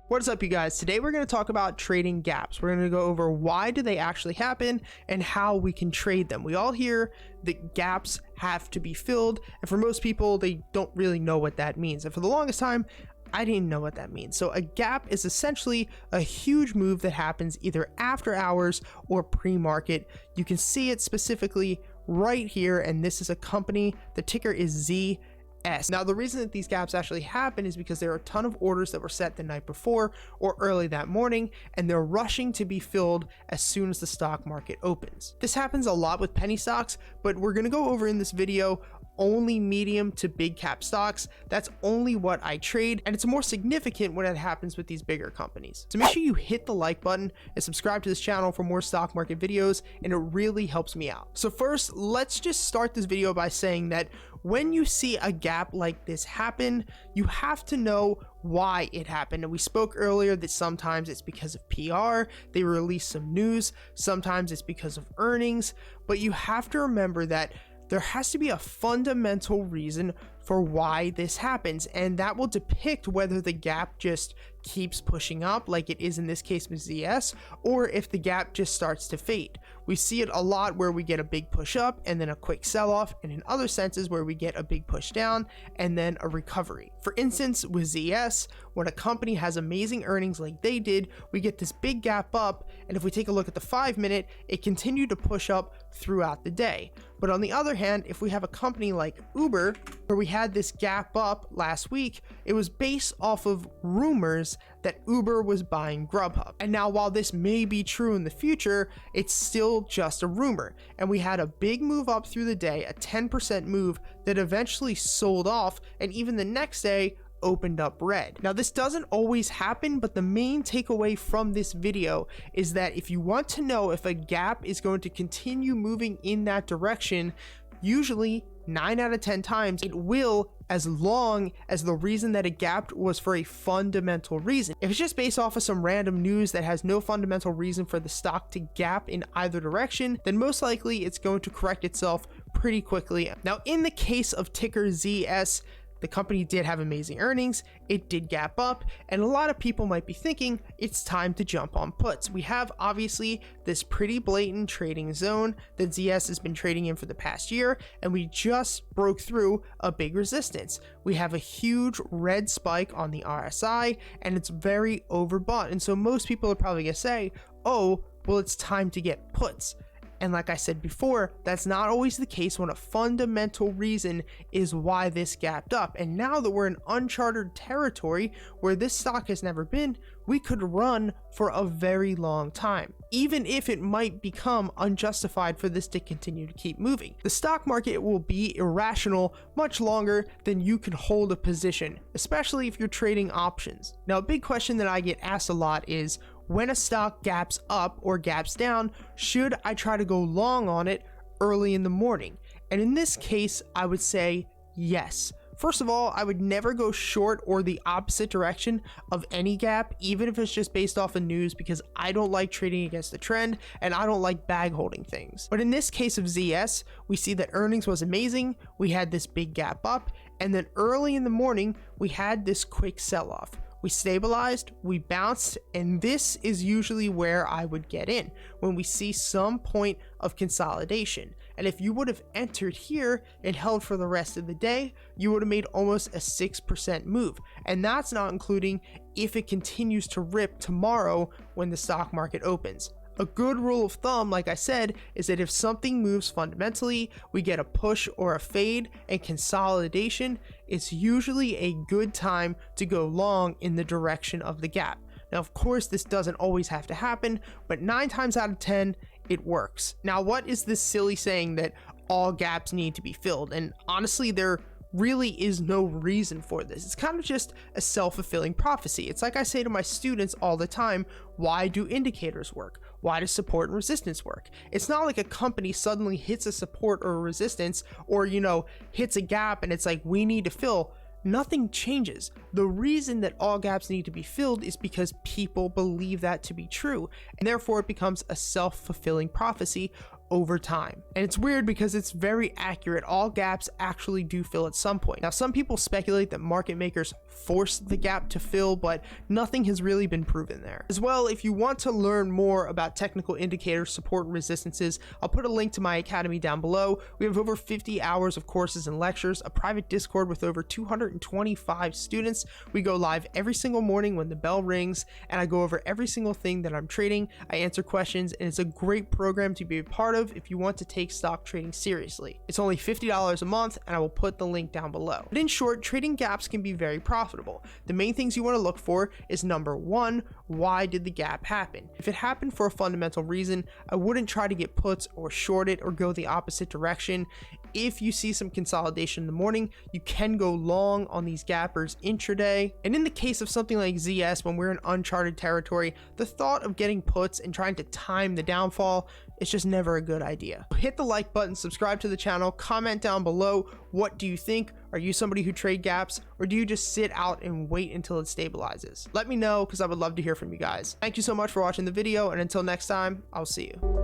What's up, you guys? Today we're going to talk about trading gaps. We're going to go over why do they actually happen and how we can trade them. We all hear that gaps have to be filled, and for most people, they don't really know what that means. And for the longest time, I didn't know what that means. So a gap is essentially a huge move that happens either after hours or pre-market. You can see it specifically right here, and this is a company. The ticker is ZS. Now, the reason that these gaps actually happen is because there are a ton of orders that were set the night before or early that morning, and they're rushing to be filled as soon as the stock market opens. This happens a lot with penny stocks, but we're going to go over in this video only medium to big cap stocks. That's only what I trade, and it's more significant when it happens with these bigger companies. So make sure you hit the like button and subscribe to this channel for more stock market videos, and it really helps me out. So first, let's just start this video by saying that when you see a gap like this happen, you have to know why it happened. And we spoke earlier that sometimes it's because of PR, they release some news, sometimes it's because of earnings, but you have to remember that there has to be a fundamental reason for why this happens, and that will depict whether the gap just keeps pushing up like it is in this case with ZS, or if the gap just starts to fade. We see it a lot where we get a big push up and then a quick sell off, and in other senses where we get a big push down and then a recovery. For instance, with ZS, when a company has amazing earnings like they did, we get this big gap up, and if we take a look at the 5-minute, it continued to push up throughout the day. But on the other hand, if we have a company like Uber, where we had this gap up last week, it was based off of rumors that Uber was buying Grubhub. And now, while this may be true in the future, it's still just a rumor. And we had a big move up through the day, a 10% move that eventually sold off, and even the next day opened up red. Now, this doesn't always happen, but the main takeaway from this video is that if you want to know if a gap is going to continue moving in that direction, usually 9 out of 10 times it will, as long as the reason that it gapped was for a fundamental reason. If it's just based off of some random news that has no fundamental reason for the stock to gap in either direction, then most likely it's going to correct itself pretty quickly. Now, in the case of ticker ZS, the company did have amazing earnings, it did gap up, and a lot of people might be thinking it's time to jump on puts. We have obviously this pretty blatant trading zone that ZS has been trading in for the past year, and we just broke through a big resistance. We have a huge red spike on the RSI, and it's very overbought, and so most people are probably gonna say, oh, well, it's time to get puts. And like I said before, that's not always the case when a fundamental reason is why this gapped up. And now that we're in uncharted territory where this stock has never been, we could run for a very long time, even if it might become unjustified for this to continue to keep moving. The stock market will be irrational much longer than you can hold a position, especially if you're trading options. Now, a big question that I get asked a lot is, when a stock gaps up or gaps down, should I try to go long on it early in the morning? And in this case, I would say yes. First of all, I would never go short or the opposite direction of any gap, even if it's just based off of news, because I don't like trading against the trend and I don't like bag holding things. But in this case of ZS, we see that earnings was amazing. We had this big gap up, and then early in the morning, we had this quick sell off. We stabilized, we bounced, and this is usually where I would get in, when we see some point of consolidation. And if you would have entered here and held for the rest of the day, you would have made almost a 6% move. And that's not including if it continues to rip tomorrow when the stock market opens. A good rule of thumb, like I said, is that if something moves fundamentally, we get a push or a fade and consolidation, it's usually a good time to go long in the direction of the gap. Now, of course, this doesn't always have to happen, but 9 times out of 10, it works. Now, what is this silly saying that all gaps need to be filled? And honestly, there really is no reason for this. It's kind of just a self-fulfilling prophecy. It's like I say to my students all the time, why do indicators work? Why does support and resistance work? It's not like a company suddenly hits a support or a resistance, or, hits a gap and it's like, we need to fill. Nothing changes. The reason that all gaps need to be filled is because people believe that to be true, and therefore it becomes a self-fulfilling prophecy over time. And it's weird because it's very accurate. All gaps actually do fill at some point. Now, some people speculate that market makers force the gap to fill, but nothing has really been proven there. As well, if you want to learn more about technical indicators, support, and resistances, I'll put a link to my academy down below. We have over 50 hours of courses and lectures, a private Discord with over 225 students. We go live every single morning when the bell rings, and I go over every single thing that I'm trading. I answer questions, and it's a great program to be a part of if you want to take stock trading seriously. It's only $50 a month, and I will put the link down below. But in short, trading gaps can be very profitable. The main things you want to look for is number one, why did the gap happen? If it happened for a fundamental reason, I wouldn't try to get puts or short it or go the opposite direction. If you see some consolidation in the morning, you can go long on these gappers intraday. And in the case of something like ZS, when we're in uncharted territory, the thought of getting puts and trying to time the downfall, it's just never a good idea. Hit the like button, subscribe to the channel, comment down below. What do you think? Are you somebody who trade gaps, or do you just sit out and wait until it stabilizes? Let me know, because I would love to hear from you guys. Thank you so much for watching the video, and until next time, I'll see you.